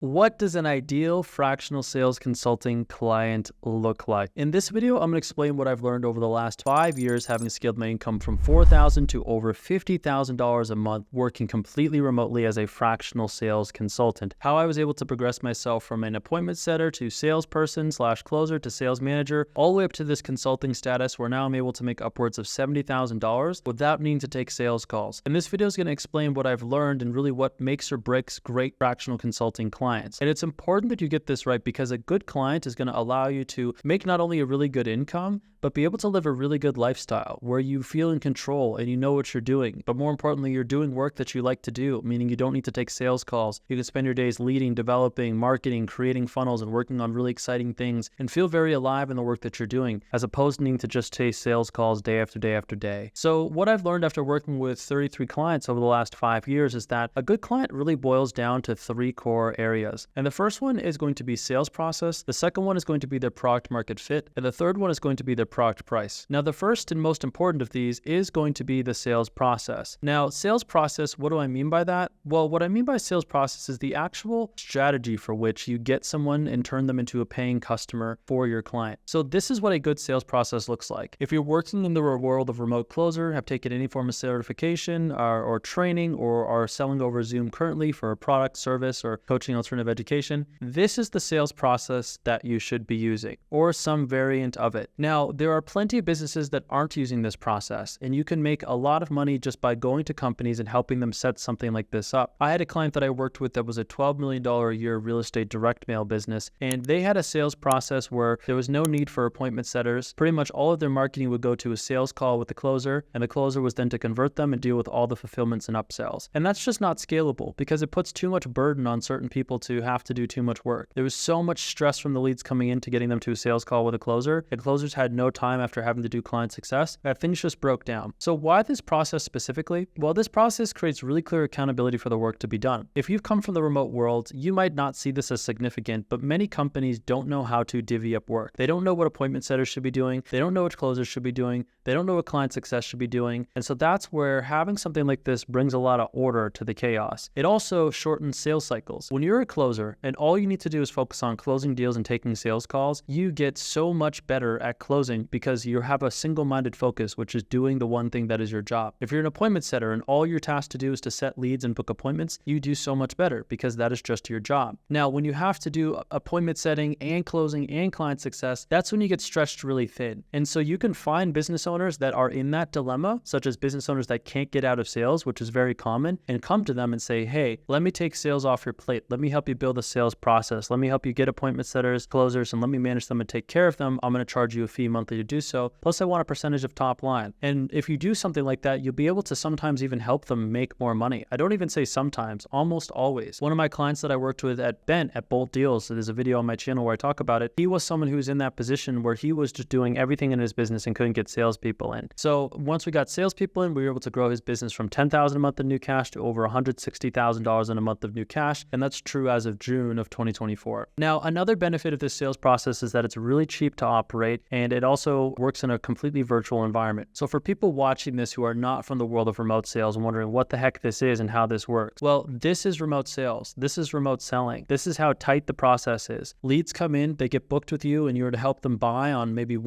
What does an ideal fractional sales consulting client look like? In this video, I'm going to explain what I've learned over the last 5 years, having scaled my income from $4,000 to over $50,000 a month, working completely remotely as a fractional sales consultant. How I was able to progress myself from an appointment setter to salesperson / closer to sales manager, all the way up to this consulting status where now I'm able to make upwards of $70,000 without needing to take sales calls. And this video is going to explain what I've learned and really what makes or breaks great fractional consulting clients. And it's important that you get this right because a good client is going to allow you to make not only a really good income, but be able to live a really good lifestyle where you feel in control and you know what you're doing. But more importantly, you're doing work that you like to do, meaning you don't need to take sales calls. You can spend your days leading, developing, marketing, creating funnels, and working on really exciting things and feel very alive in the work that you're doing, as opposed to needing to just chase sales calls day after day after day. So what I've learned after working with 33 clients over the last 5 years is that a good client really boils down to 3 core areas. And the first one is going to be sales process. The second one is going to be their product market fit. And the third one is going to be their product price. Now, the first and most important of these is going to be the sales process. Now, sales process, what do I mean by that? Well, what I mean by sales process is the actual strategy for which you get someone and turn them into a paying customer for your client. So this is what a good sales process looks like. If you're working in the world of remote closer, have taken any form of certification or training, or are selling over Zoom currently for a product, service, or coaching alternative education, this is the sales process that you should be using, or some variant of it. Now, there are plenty of businesses that aren't using this process, and you can make a lot of money just by going to companies and helping them set something like this up. I had a client that I worked with that was a $12 million a year real estate direct mail business, and they had a sales process where there was no need for appointment setters. Pretty much all of their marketing would go to a sales call with the closer, and the closer was then to convert them and deal with all the fulfillments and upsells. And that's just not scalable because it puts too much burden on certain people to have to do too much work. There was so much stress from the leads coming in to getting them to a sales call with a closer, and closers had no time after having to do client success, that things just broke down. So why this process specifically? Well, this process creates really clear accountability for the work to be done. If you've come from the remote world, you might not see this as significant, but many companies don't know how to divvy up work. They don't know what appointment setters should be doing. They don't know which closers should be doing. They don't know what client success should be doing. And so that's where having something like this brings a lot of order to the chaos. It also shortens sales cycles. When you're a closer and all you need to do is focus on closing deals and taking sales calls, you get so much better at closing because you have a single-minded focus, which is doing the one thing that is your job. If you're an appointment setter and all you're tasked to do is to set leads and book appointments, you do so much better because that is just your job. Now, when you have to do appointment setting and closing and client success, that's when you get stretched really thin. And so you can find business owners that are in that dilemma, such as business owners that can't get out of sales, which is very common, and come to them and say, hey, let me take sales off your plate. Let me help you build a sales process. Let me help you get appointment setters, closers, and let me manage them and take care of them. I'm going to charge you a fee monthly to do so. Plus, I want a percentage of top line. And if you do something like that, you'll be able to sometimes even help them make more money. I don't even say sometimes, almost always. One of my clients that I worked with at Bent at Bolt Deals, so there's a video on my channel where I talk about it, he was someone who was in that position where he was just doing everything in his business and couldn't get salespeople in. So once we got salespeople in, we were able to grow his business from $10,000 a month in new cash to over $160,000 in a month of new cash. And that's true as of June of 2024. Now, another benefit of this sales process is that it's really cheap to operate, and it also works in a completely virtual environment. So for people watching this who are not from the world of remote sales and wondering what the heck this is and how this works, well, this is remote sales. This is remote selling. This is how tight the process is. Leads come in, they get booked with you, and you're to help them buy on maybe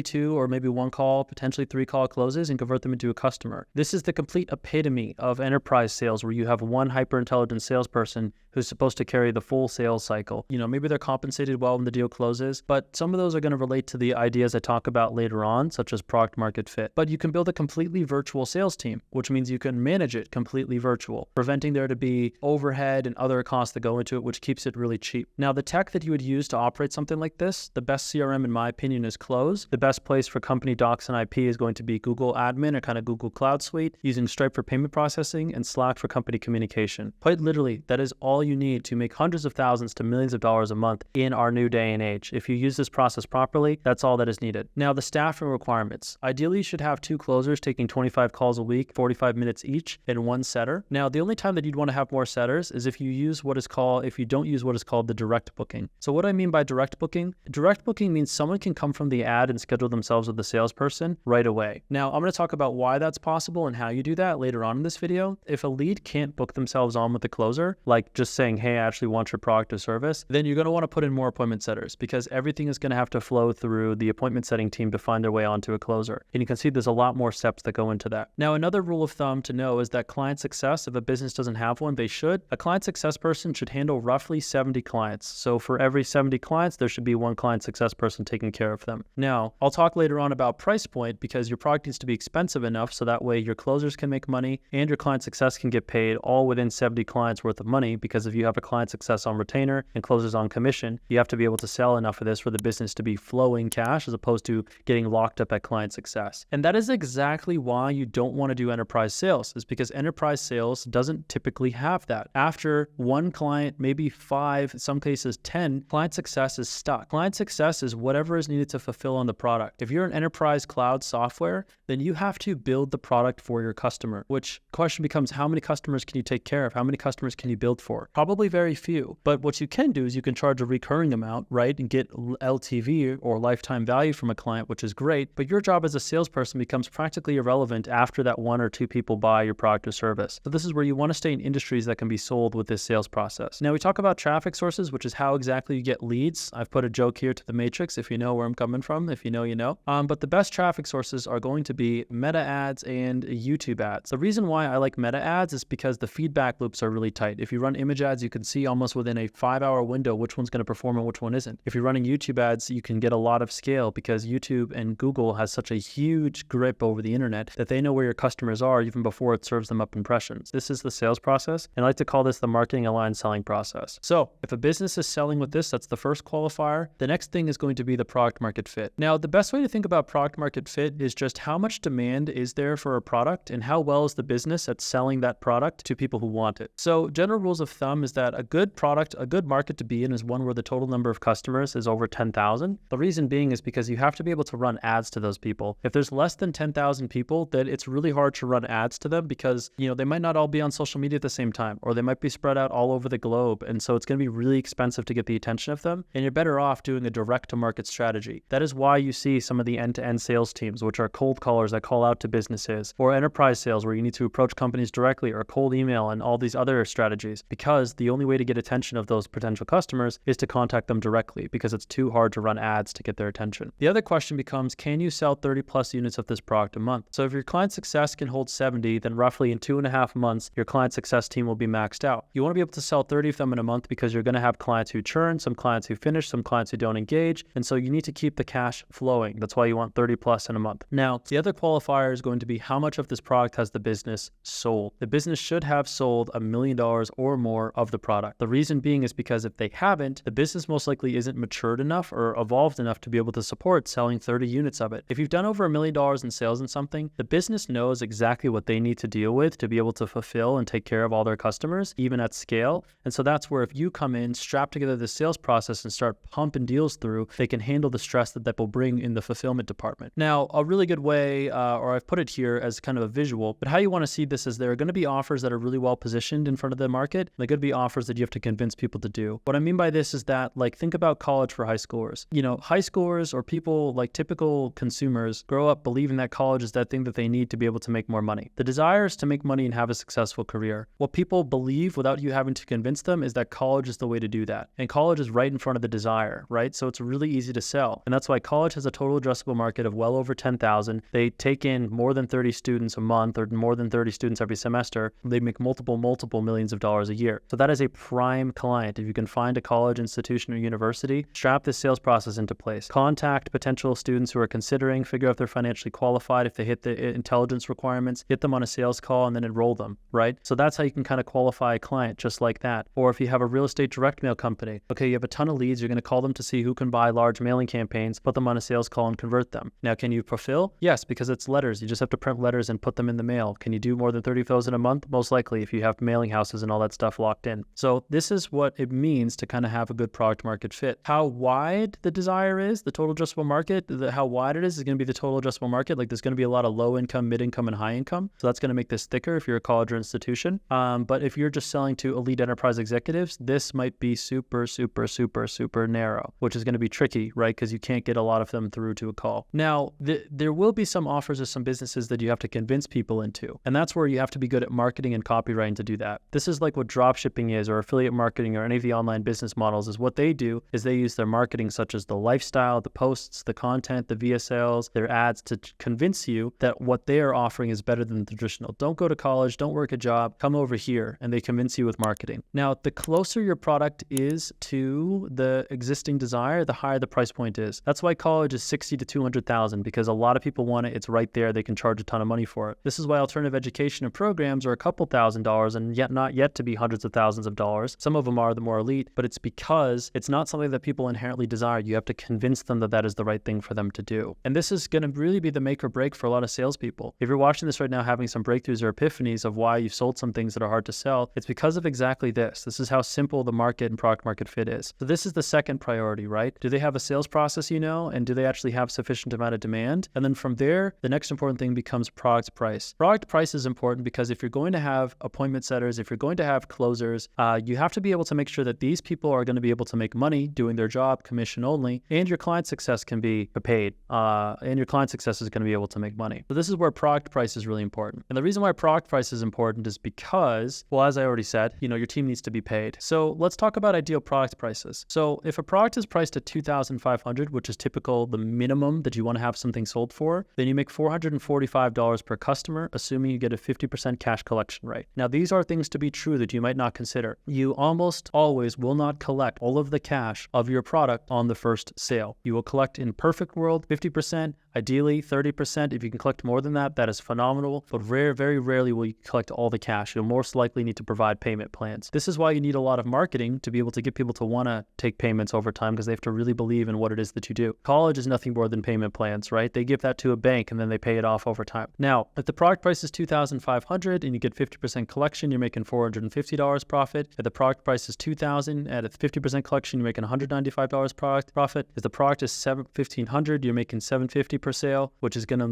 2, or maybe 1 call, potentially 3 call closes, and convert them into a customer. This is the complete epitome of enterprise sales, where you have one hyper-intelligent salesperson who's supposed to carry the full sales cycle. You know, maybe they're compensated well when the deal closes, but some of those are going to relate to the ideas I talk about later on, such as product market fit. But you can build a completely virtual sales team, which means you can manage it completely virtual, preventing there to be overhead and other costs that go into it, which keeps it really cheap. Now, the tech that you would use to operate something like this, the best CRM in my opinion is Close. The best place for company docs and IP is going to be Google Admin, or kind of Google Cloud Suite, using Stripe for payment processing and Slack for company communication. Quite literally, that is all you need to make hundreds of thousands to millions of dollars a month in our new day and age. If you use this process properly, that's all that that is needed. Now, the staffing requirements. Ideally, you should have 2 closers taking 25 calls a week, 45 minutes each, and 1 setter. Now, the only time that you'd want to have more setters is if you don't use what is called the direct booking. So what do I mean by direct booking? Direct booking means someone can come from the ad and schedule themselves with the salesperson right away. Now, I'm going to talk about why that's possible and how you do that later on in this video. If a lead can't book themselves on with the closer, like just saying, hey, I actually want your product or service, then you're going to want to put in more appointment setters because everything is going to have to flow through the appointment setting team to find their way onto a closer. And you can see there's a lot more steps that go into that. Now, another rule of thumb to know is that client success, if a business doesn't have one, they should. A client success person should handle roughly 70 clients. So for every 70 clients, there should be 1 client success person taking care of them. Now, I'll talk later on about price point because your product needs to be expensive enough so that way your closers can make money and your client success can get paid all within 70 clients worth of money, because if you have a client success on retainer and closers on commission, you have to be able to sell enough of this for the business to be flowing cash as opposed to getting locked up at client success. And that is exactly why you don't want to do enterprise sales, is because enterprise sales doesn't typically have that. After 1 client, maybe 5, in some cases 10, client success is stuck. Client success is whatever is needed to fulfill on the product. If you're an enterprise cloud software, then you have to build the product for your customer, which question becomes, how many customers can you take care of? How many customers can you build for? Probably very few. But what you can do is you can charge a recurring amount, right? And get LTV or lifetime value from a client, which is great. But your job as a salesperson becomes practically irrelevant after that 1 or 2 people buy your product or service. So this is where you want to stay in industries that can be sold with this sales process. Now we talk about traffic sources, which is how exactly you get leads. I've put a joke here to the matrix if you know where I'm coming from. If you know, you know. But the best traffic sources are going to be meta ads and YouTube ads. The reason why I like meta ads is because the feedback loops are really tight. If you run image ads, you can see almost within a 5-hour window which one's going to perform and which one isn't. If you're running YouTube ads, you can get a lot of scale because YouTube and Google has such a huge grip over the internet that they know where your customers are even before it serves them up impressions. This is the sales process, and I like to call this the marketing aligned selling process. So if a business is selling with this, that's the first qualifier. The next thing is going to be the product market fit. Now, the best way to think about product market fit is just how much demand is there for a product and how well is the business at selling that product to people who want it. So general rules of thumb is that a good product, a good market to be in is one where the total number of customers is over 10,000. The reason being is because you have to be able to run ads to those people. If there's less than 10,000 people, then it's really hard to run ads to them because, they might not all be on social media at the same time, or they might be spread out all over the globe. And so it's going to be really expensive to get the attention of them. And you're better off doing a direct to market strategy. That is why you see some of the end-to-end sales teams, which are cold callers that call out to businesses, or enterprise sales where you need to approach companies directly, or cold email and all these other strategies, because the only way to get attention of those potential customers is to contact them directly because it's too hard to run ads to get their attention. The other question becomes, can you sell 30 plus units of this product a month? So if your client success can hold 70, then roughly in 2.5 months, your client success team will be maxed out. You want to be able to sell 30 of them in a month because you're going to have clients who churn, some clients who finish, some clients who don't engage. And so you need to keep the cash flowing. That's why you want 30 plus in a month. Now, the other qualifier is going to be how much of this product has the business sold. The business should have sold $1 million or more of the product. The reason being is because if they haven't, the business most likely isn't matured enough or evolved enough to be able to support selling 30 units of it. If you've done over $1 million in sales in something, the business knows exactly what they need to deal with to be able to fulfill and take care of all their customers, even at scale. And so that's where if you come in, strap together the sales process and start pumping deals through, they can handle the stress that will bring in the fulfillment department. Now, a really good way, or I've put it here as kind of a visual, but how you want to see this is there are going to be offers that are really well positioned in front of the market. They're going to be offers that you have to convince people to do. What I mean by this is that, like, think about college for high schoolers. High schoolers or people like typical consumers grow up believing that college is that thing that they need to be able to make more money. The desire is to make money and have a successful career. What people believe without you having to convince them is that college is the way to do that. And college is right in front of the desire, right? So it's really easy to sell. And that's why college has a total addressable market of well over 10,000. They take in more than 30 students a month or more than 30 students every semester. They make multiple millions of dollars a year. So that is a prime client. If you can find a college, institution, or university, strap this sales process into place. Contact potential students who are considering, figure out if they're financially qualified, if they hit the intelligence requirements, get them on a sales call and then enroll them, right? So that's how you can kind of qualify a client just like that. Or if you have a real estate direct mail company, okay, you have a ton of leads, you're going to call them to see who can buy large mailing campaigns, put them on a sales call and convert them. Now, can you fulfill? Yes, because it's letters. You just have to print letters and put them in the mail. Can you do more than 30 of those in a month? Most likely, if you have mailing houses and all that stuff locked in. So this is what it means to kind of have a good product market fit. How wide the desire is, the total total addressable market, how wide it is going to be the total addressable market. Like there's going to be a lot of low income, mid income, and high income. So that's going to make this thicker if you're a college or institution. But if you're just selling to elite enterprise executives, this might be super, super, super, super narrow, which is going to be tricky, right? Because you can't get a lot of them through to a call. Now, there will be some offers of some businesses that you have to convince people into. And that's where you have to be good at marketing and copywriting to do that. This is like what drop shipping is, or affiliate marketing, or any of the online business models. Is what they do is they use their marketing, such as the lifestyle, the posts, the content, the VSLs, their ads, to convince you that what they are offering is better than the traditional. Don't go to college, don't work a job, come over here, and they convince you with marketing. Now, the closer your product is to the existing desire, the higher the price point is. That's why college is 60 to 200,000, because a lot of people want it. It's right there. They can charge a ton of money for it. This is why alternative education and programs are a couple $1,000s and yet not yet to be hundreds of thousands of dollars. Some of them are the more elite, but it's because it's not something that people inherently desire. You have to convince them that that is the right thing for them to do. And this is going to really be the make or break for a lot of salespeople. If you're watching this right now having some breakthroughs or epiphanies of why you've sold some things that are hard to sell, it's because of exactly this. This is how simple the market and product market fit is. So this is the second priority, right? Do they have a sales process, and do they actually have sufficient amount of demand? And then from there, the next important thing becomes product price. Product price is important because if you're going to have appointment setters, if you're going to have closers, you have to be able to make sure that these people are going to be able to make money doing their job, commission only, and your client success can be paid, and your client success is going to be able to make money. So this is where product price is really important. And the reason why product price is important is because, well, as I already said, your team needs to be paid. So let's talk about ideal product prices. So if a product is priced at $2,500, which is typical, the minimum that you want to have something sold for, then you make $445 per customer, assuming you get a 50% cash collection rate. Now, these are things to be true that you might not consider. You almost always will not collect all of the cash of your product on the first sale. You will collect, in perfect world, 50%, ideally 30%. If you can collect more than that, that is phenomenal, but very rarely will you collect all the cash. You'll most likely need to provide payment plans. This is why you need a lot of marketing to be able to get people to want to take payments over time, because they have to really believe in what it is that you do. College is nothing more than payment plans, right? They give that to a bank and then they pay it off over time. Now, if the product price is $2,500 and you get 50% collection, you're making $450 profit. If the product price is $2,000 at a 50% collection, you're making $195 product profit. If the product is $1,500, you're making $750 per sale, which is going to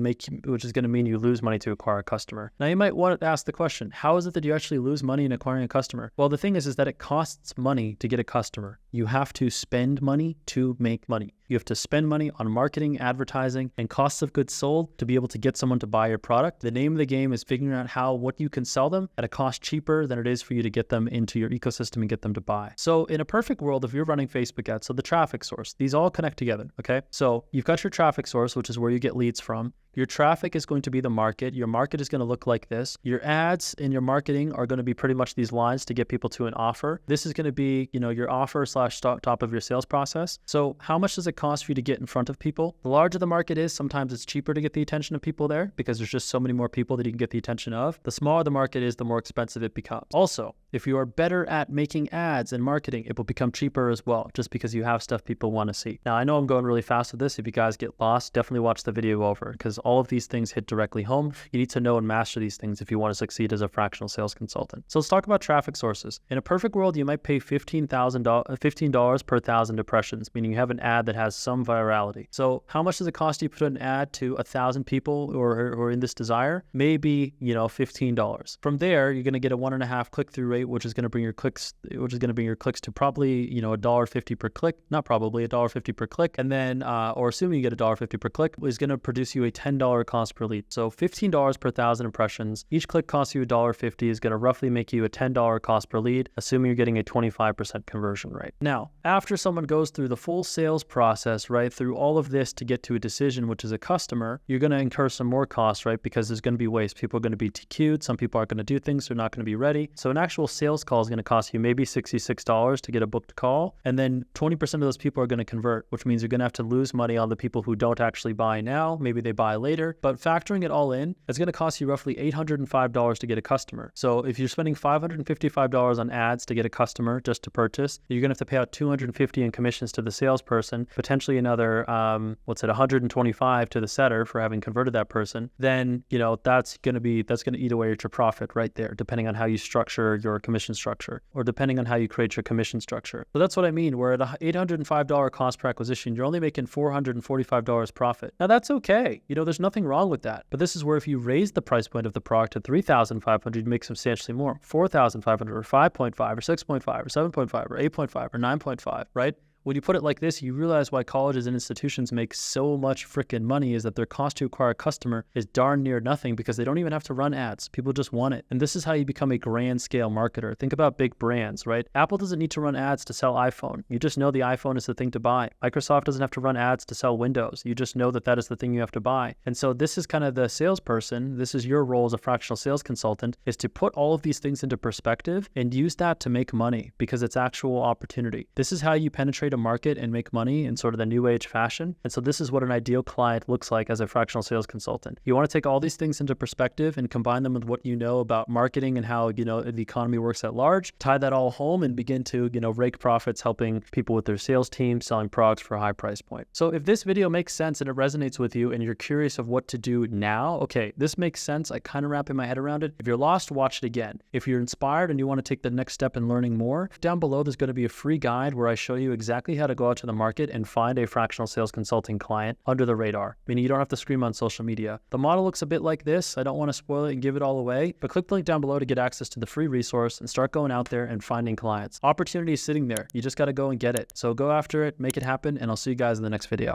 mean you lose money to acquire a customer. Now, you might want to ask the question, how is it that you actually lose money in acquiring a customer? Well, the thing is that it costs money to get a customer. You have to spend money to make money. You have to spend money on marketing, advertising, and costs of goods sold to be able to get someone to buy your product. The name of the game is figuring out what you can sell them at a cost cheaper than it is for you to get them into your ecosystem and get them to buy. So in a perfect world, if you're running Facebook ads, so the traffic source, these all connect together, okay? So you've got your traffic source, which is where you get leads from. Your traffic is going to be the market. Your market is going to look like this. Your ads and your marketing are going to be pretty much these lines to get people to an offer. This is going to be, your offer / top of your sales process. So how much does it cost for you to get in front of people? The larger the market is, sometimes it's cheaper to get the attention of people there because there's just so many more people that you can get the attention of. The smaller the market is, the more expensive it becomes. Also, if you are better at making ads and marketing, it will become cheaper as well, just because you have stuff people want to see. Now, I know I'm going really fast with this. If you guys get lost, definitely watch the video over, because all of these things hit directly home. You need to know and master these things if you want to succeed as a fractional sales consultant. So let's talk about traffic sources. In a perfect world, you might pay $15 per 1,000 impressions, meaning you have an ad that has some virality. So how much does it cost you to put an ad to 1,000 people who are in this desire? Maybe, $15. From there, you're going to get a 1.5 click-through rate, which is going to bring your clicks to probably, $1.50 per click. Not probably, $1.50 per click. And then, or assuming you get $1.50 per click, is going to produce you a $10 cost per lead. So $15 per 1,000 impressions. Each click costs you $1.50, is going to roughly make you a $10 cost per lead, assuming you're getting a 25% conversion rate. Now, after someone goes through the full sales process, right, through all of this to get to a decision, which is a customer, you're going to incur some more costs, right, because there's going to be waste. People are going to be TQ'd. Some people aren't going to do things. They're not going to be ready. So an actual sales call is going to cost you maybe $66 to get a booked call. And then 20% of those people are going to convert, which means you're going to have to lose money on the people who don't actually buy now. Maybe they buy later. But factoring it all in, it's going to cost you roughly $805 to get a customer. So if you're spending $555 on ads to get a customer just to purchase, you're going to have to pay out $250 in commissions to the salesperson, potentially another, $125 to the setter for having converted that person. Then, that's going to eat away at your profit right there, depending on how you structure your commission structure, or depending on how you create your commission structure. So that's what I mean. Where at an $805 cost per acquisition, you're only making $445 profit. Now that's okay. There's nothing wrong with that. But this is where if you raise the price point of the product to $3,500, you make substantially more, $4,500 or 5.5 or 6.5 or 7.5 or 8.5 or 9.5, right? When you put it like this, you realize why colleges and institutions make so much freaking money is that their cost to acquire a customer is darn near nothing because they don't even have to run ads. People just want it. And this is how you become a grand scale marketer. Think about big brands, right? Apple doesn't need to run ads to sell iPhone. You just know the iPhone is the thing to buy. Microsoft doesn't have to run ads to sell Windows. You just know that that is the thing you have to buy. And so this is kind of the salesperson. This is your role as a fractional sales consultant, is to put all of these things into perspective and use that to make money because it's actual opportunity. This is how you penetrate a market and make money in sort of the new age fashion. And so this is what an ideal client looks like as a fractional sales consultant. You want to take all these things into perspective and combine them with what you know about marketing and how, the economy works at large, tie that all home and begin to, rake profits, helping people with their sales team, selling products for a high price point. So if this video makes sense and it resonates with you and you're curious of what to do now, okay, this makes sense. I kind of wrapping my head around it. If you're lost, watch it again. If you're inspired and you want to take the next step in learning more, down below there's going to be a free guide where I show you exactly how to go out to the market and find a fractional sales consulting client under the radar, meaning you don't have to scream on social media. The model looks a bit like this. I don't want to spoil it and give it all away, but click the link down below to get access to the free resource and start going out there and finding clients. Opportunity is sitting there. You just got to go and get it. So go after it, make it happen, and I'll see you guys in the next video.